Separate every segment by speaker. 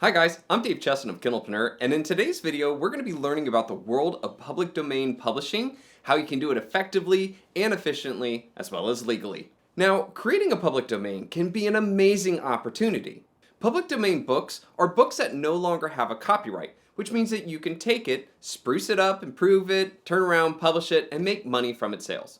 Speaker 1: Hi guys, I'm Dave Chesson of Kindlepreneur, and in today's video we're going to be learning about the world of public domain publishing, how you can do it effectively and efficiently, as well as legally. Now, creating a public domain can be an amazing opportunity. Public domain books are books that no longer have a copyright, which means that you can take it, spruce it up, improve it, turn around, publish it, and make money from its sales.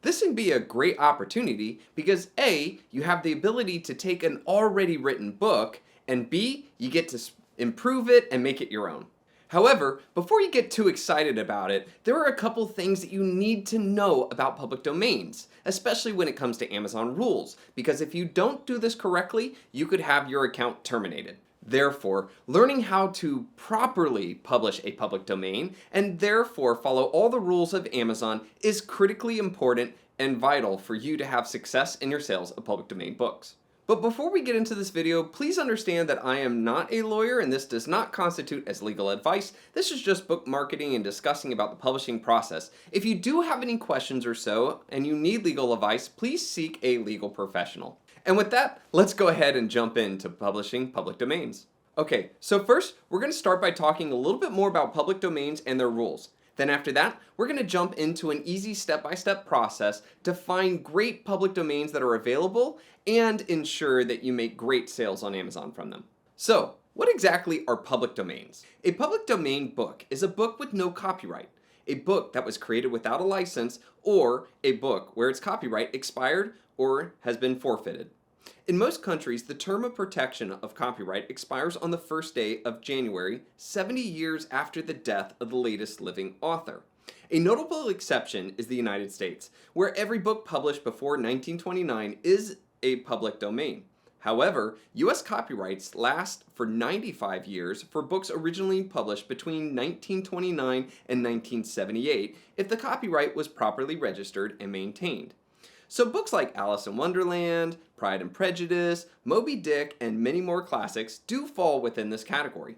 Speaker 1: This can be a great opportunity because A, you have the ability to take an already written book, and B, you get to improve it and make it your own. However, before you get too excited about it, there are a couple things that you need to know about public domains, especially when it comes to Amazon rules, because if you don't do this correctly, you could have your account terminated. Therefore, learning how to properly publish a public domain and therefore follow all the rules of Amazon is critically important and vital for you to have success in your sales of public domain books. But before we get into this video, please understand that I am not a lawyer and this does not constitute as legal advice. This is just book marketing and discussing about the publishing process. If you do have any questions or so and you need legal advice, please seek a legal professional. And with that, let's go ahead and jump into publishing public domains. Okay, so first, we're going to start by talking a little bit more about public domains and their rules. Then after that, we're going to jump into an easy step-by-step process to find great public domains that are available and ensure that you make great sales on Amazon from them. So, what exactly are public domains? A public domain book is a book with no copyright, a book that was created without a license, or a book where its copyright expired or has been forfeited. In most countries, the term of protection of copyright expires on the first day of January, 70 years after the death of the latest living author. A notable exception is the United States, where every book published before 1929 is a public domain. However, U.S. copyrights last for 95 years for books originally published between 1929 and 1978 if the copyright was properly registered and maintained. So books like Alice in Wonderland, Pride and Prejudice, Moby Dick, and many more classics do fall within this category.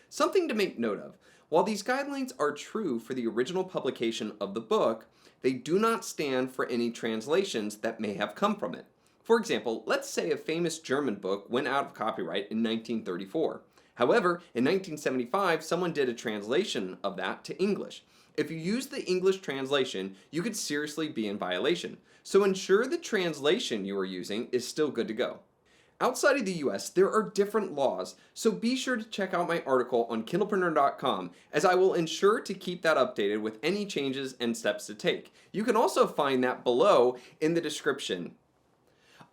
Speaker 1: Something to make note of, while these guidelines are true for the original publication of the book, they do not stand for any translations that may have come from it. For example, let's say a famous German book went out of copyright in 1934. However, in 1975, someone did a translation of that to English. If you use the English translation, you could seriously be in violation. So ensure the translation you are using is still good to go. Outside of the US, there are different laws, so be sure to check out my article on Kindlepreneur.com as I will ensure to keep that updated with any changes and steps to take. You can also find that below in the description.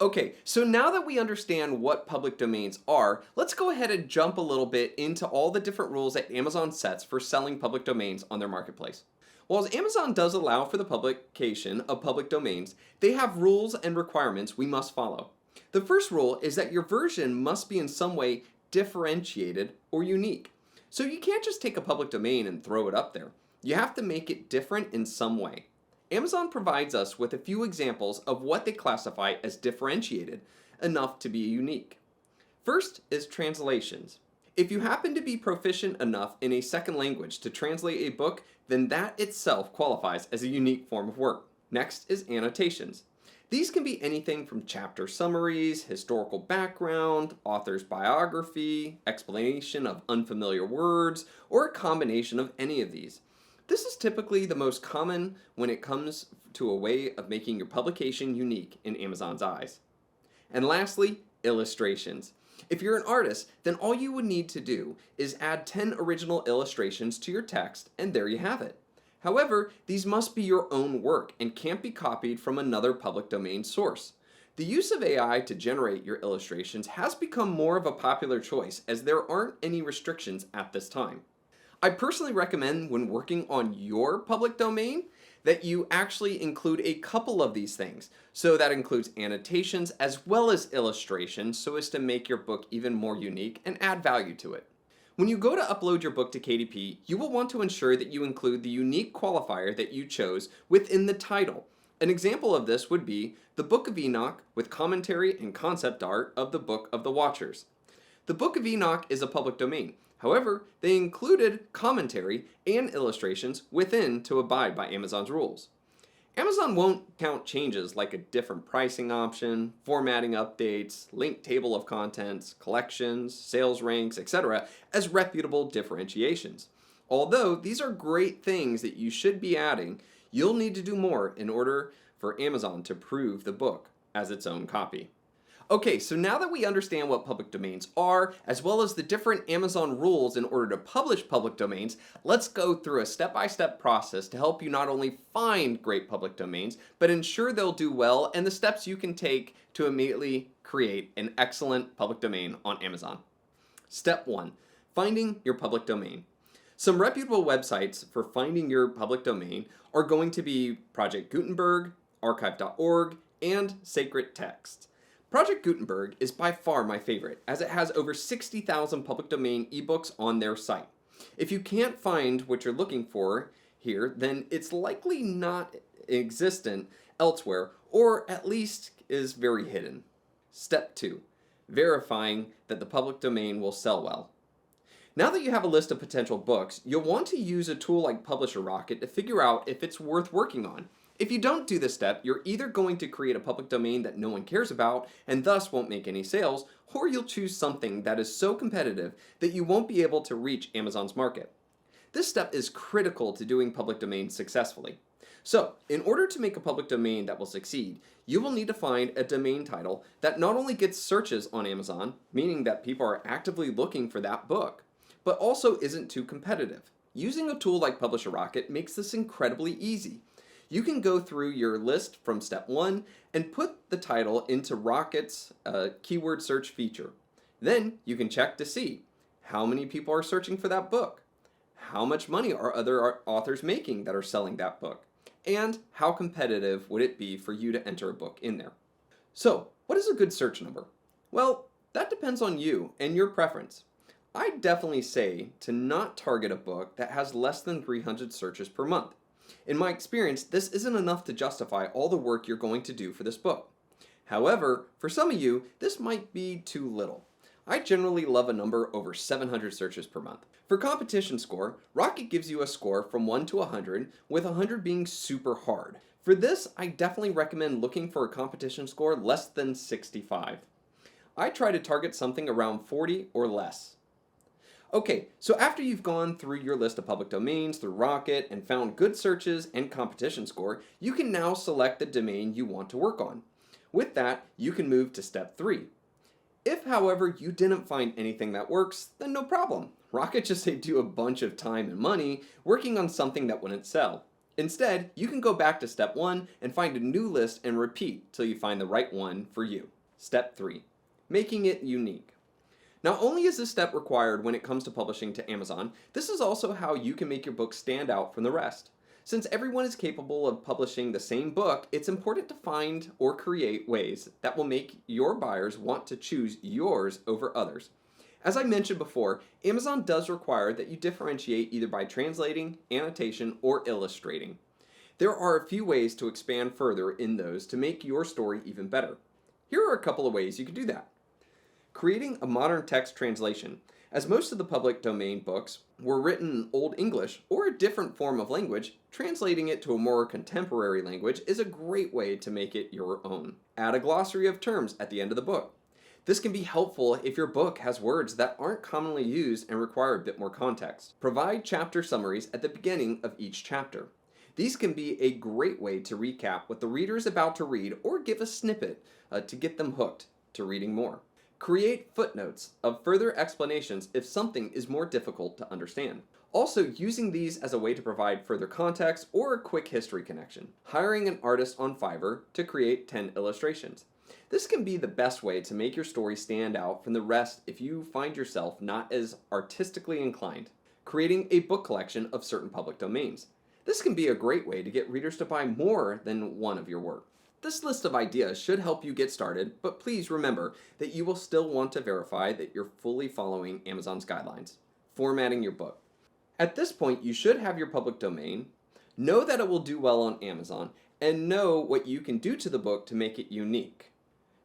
Speaker 1: Okay, so now that we understand what public domains are, let's go ahead and jump a little bit into all the different rules that Amazon sets for selling public domains on their marketplace. While Amazon does allow for the publication of public domains, they have rules and requirements we must follow. The first rule is that your version must be in some way differentiated or unique. So you can't just take a public domain and throw it up there. You have to make it different in some way. Amazon provides us with a few examples of what they classify as differentiated enough to be unique. First is translations. If you happen to be proficient enough in a second language to translate a book, then that itself qualifies as a unique form of work. Next is annotations. These can be anything from chapter summaries, historical background, author's biography, explanation of unfamiliar words, or a combination of any of these. This is typically the most common when it comes to a way of making your publication unique in Amazon's eyes. And lastly, illustrations. If you're an artist, then all you would need to do is add 10 original illustrations to your text, and there you have it. However, these must be your own work and can't be copied from another public domain source. The use of AI to generate your illustrations has become more of a popular choice as there aren't any restrictions at this time. I personally recommend when working on your public domain that you actually include a couple of these things. So that includes annotations as well as illustrations so as to make your book even more unique and add value to it. When you go to upload your book to KDP, you will want to ensure that you include the unique qualifier that you chose within the title. An example of this would be the Book of Enoch with commentary and concept art of the Book of the Watchers. The Book of Enoch is a public domain. However, they included commentary and illustrations within to abide by Amazon's rules. Amazon won't count changes like a different pricing option, formatting updates, linked table of contents, collections, sales ranks, etc. as reputable differentiations. Although these are great things that you should be adding, you'll need to do more in order for Amazon to prove the book as its own copy. Okay, so now that we understand what public domains are, as well as the different Amazon rules in order to publish public domains, let's go through a step-by-step process to help you not only find great public domains, but ensure they'll do well and the steps you can take to immediately create an excellent public domain on Amazon. Step 1. Finding your public domain. Some reputable websites for finding your public domain are going to be Project Gutenberg, archive.org, and Sacred Text. Project Gutenberg is by far my favorite, as it has over 60,000 public domain ebooks on their site. If you can't find what you're looking for here, then it's likely not existent elsewhere, or at least is very hidden. Step 2. Verifying that the public domain will sell well. Now that you have a list of potential books, you'll want to use a tool like Publisher Rocket to figure out if it's worth working on. If you don't do this step, you're either going to create a public domain that no one cares about and thus won't make any sales, or you'll choose something that is so competitive that you won't be able to reach Amazon's market. This step is critical to doing public domains successfully. So, in order to make a public domain that will succeed, you will need to find a domain title that not only gets searches on Amazon, meaning that people are actively looking for that book, but also isn't too competitive. Using a tool like Publisher Rocket makes this incredibly easy. You can go through your list from step 1 and put the title into Rocket's keyword search feature. Then you can check to see how many people are searching for that book, how much money are other authors making that are selling that book, and how competitive would it be for you to enter a book in there. So, what is a good search number? Well, that depends on you and your preference. I definitely say to not target a book that has less than 300 searches per month. In my experience, this isn't enough to justify all the work you're going to do for this book. However, for some of you, this might be too little. I generally love a number over 700 searches per month. For competition score, Rocket gives you a score from 1 to 100, with 100 being super hard. For this, I definitely recommend looking for a competition score less than 65. I try to target something around 40 or less. Okay, so after you've gone through your list of public domains through Rocket and found good searches and competition score, you can now select the domain you want to work on. With that, you can move to step 3. If, however, you didn't find anything that works, then no problem. Rocket just saved you a bunch of time and money working on something that wouldn't sell. Instead, you can go back to step 1 and find a new list and repeat till you find the right one for you. Step 3. Making it unique. Not only is this step required when it comes to publishing to Amazon, this is also how you can make your book stand out from the rest. Since everyone is capable of publishing the same book, it's important to find or create ways that will make your buyers want to choose yours over others. As I mentioned before, Amazon does require that you differentiate either by translating, annotation, or illustrating. There are a few ways to expand further in those to make your story even better. Here are a couple of ways you can do that. Creating a modern text translation. As most of the public domain books were written in Old English or a different form of language, translating it to a more contemporary language is a great way to make it your own. Add a glossary of terms at the end of the book. This can be helpful if your book has words that aren't commonly used and require a bit more context. Provide chapter summaries at the beginning of each chapter. These can be a great way to recap what the reader is about to read or give a snippet to get them hooked to reading more. Create footnotes of further explanations if something is more difficult to understand. Also, using these as a way to provide further context or a quick history connection. Hiring an artist on Fiverr to create 10 illustrations. This can be the best way to make your story stand out from the rest if you find yourself not as artistically inclined. Creating a book collection of certain public domains. This can be a great way to get readers to buy more than one of your work. This list of ideas should help you get started, but please remember that you will still want to verify that you're fully following Amazon's guidelines. Formatting your book. At this point, you should have your public domain, know that it will do well on Amazon, and know what you can do to the book to make it unique.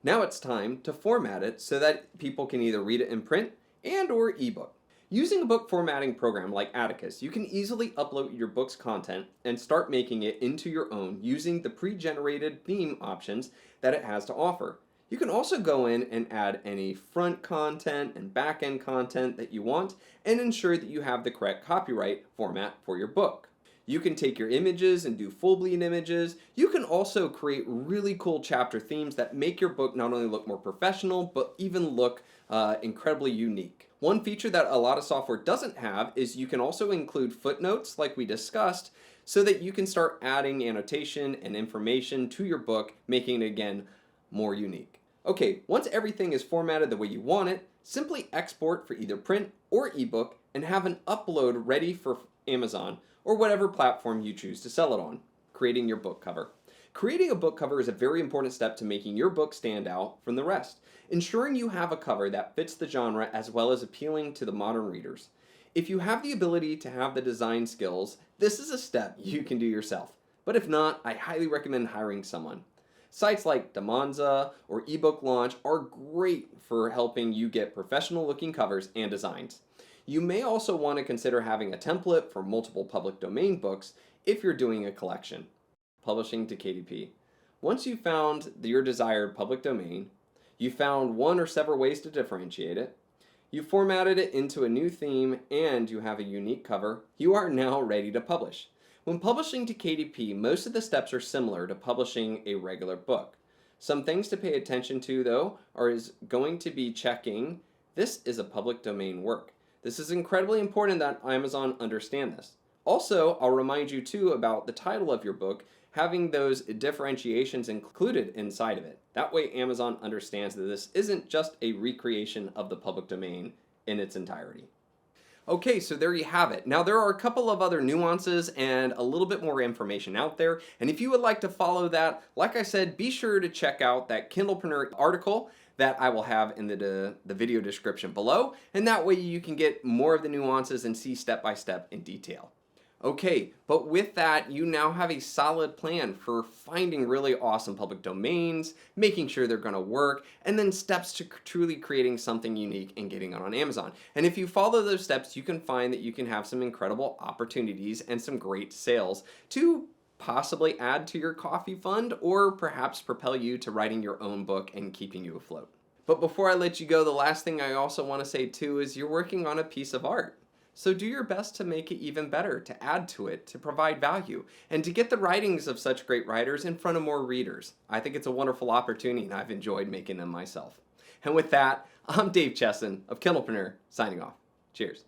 Speaker 1: Now it's time to format it so that people can either read it in print and/or ebook. Using a book formatting program like Atticus, you can easily upload your book's content and start making it into your own using the pre-generated theme options that it has to offer. You can also go in and add any front content and back end content that you want and ensure that you have the correct copyright format for your book. You can take your images and do full bleed images. You can also create really cool chapter themes that make your book not only look more professional, but even look incredibly unique. One feature that a lot of software doesn't have is you can also include footnotes like we discussed so that you can start adding annotation and information to your book, making it again more unique. Okay, once everything is formatted the way you want it, simply export for either print or ebook and have an upload ready for Amazon or whatever platform you choose to sell it on. Creating your book cover. Creating a book cover is a very important step to making your book stand out from the rest, ensuring you have a cover that fits the genre as well as appealing to the modern readers. If you have the ability to have the design skills, this is a step you can do yourself. But if not, I highly recommend hiring someone. Sites like Damonza or eBook Launch are great for helping you get professional looking covers and designs. You may also want to consider having a template for multiple public domain books if you're doing a collection. Publishing to KDP. Once you've found your desired public domain, you found one or several ways to differentiate it, you formatted it into a new theme, and you have a unique cover, you are now ready to publish. When publishing to KDP, most of the steps are similar to publishing a regular book. Some things to pay attention to, though, is going to be checking this is a public domain work. This is incredibly important that Amazon understand this. Also, I'll remind you too about the title of your book having those differentiations included inside of it. That way Amazon understands that this isn't just a recreation of the public domain in its entirety. Okay, so there you have it. Now there are a couple of other nuances and a little bit more information out there. And if you would like to follow that, like I said, be sure to check out that Kindlepreneur article that I will have in the video description below. And that way you can get more of the nuances and see step by step in detail. Okay, but with that, you now have a solid plan for finding really awesome public domains, making sure they're going to work, and then steps to truly creating something unique and getting it on Amazon. And if you follow those steps, you can find that you can have some incredible opportunities and some great sales to possibly add to your coffee fund or perhaps propel you to writing your own book and keeping you afloat. But before I let you go, the last thing I also want to say too is you're working on a piece of art. So do your best to make it even better, to add to it, to provide value, and to get the writings of such great writers in front of more readers. I think it's a wonderful opportunity, and I've enjoyed making them myself. And with that, I'm Dave Chesson of Kindlepreneur, signing off. Cheers.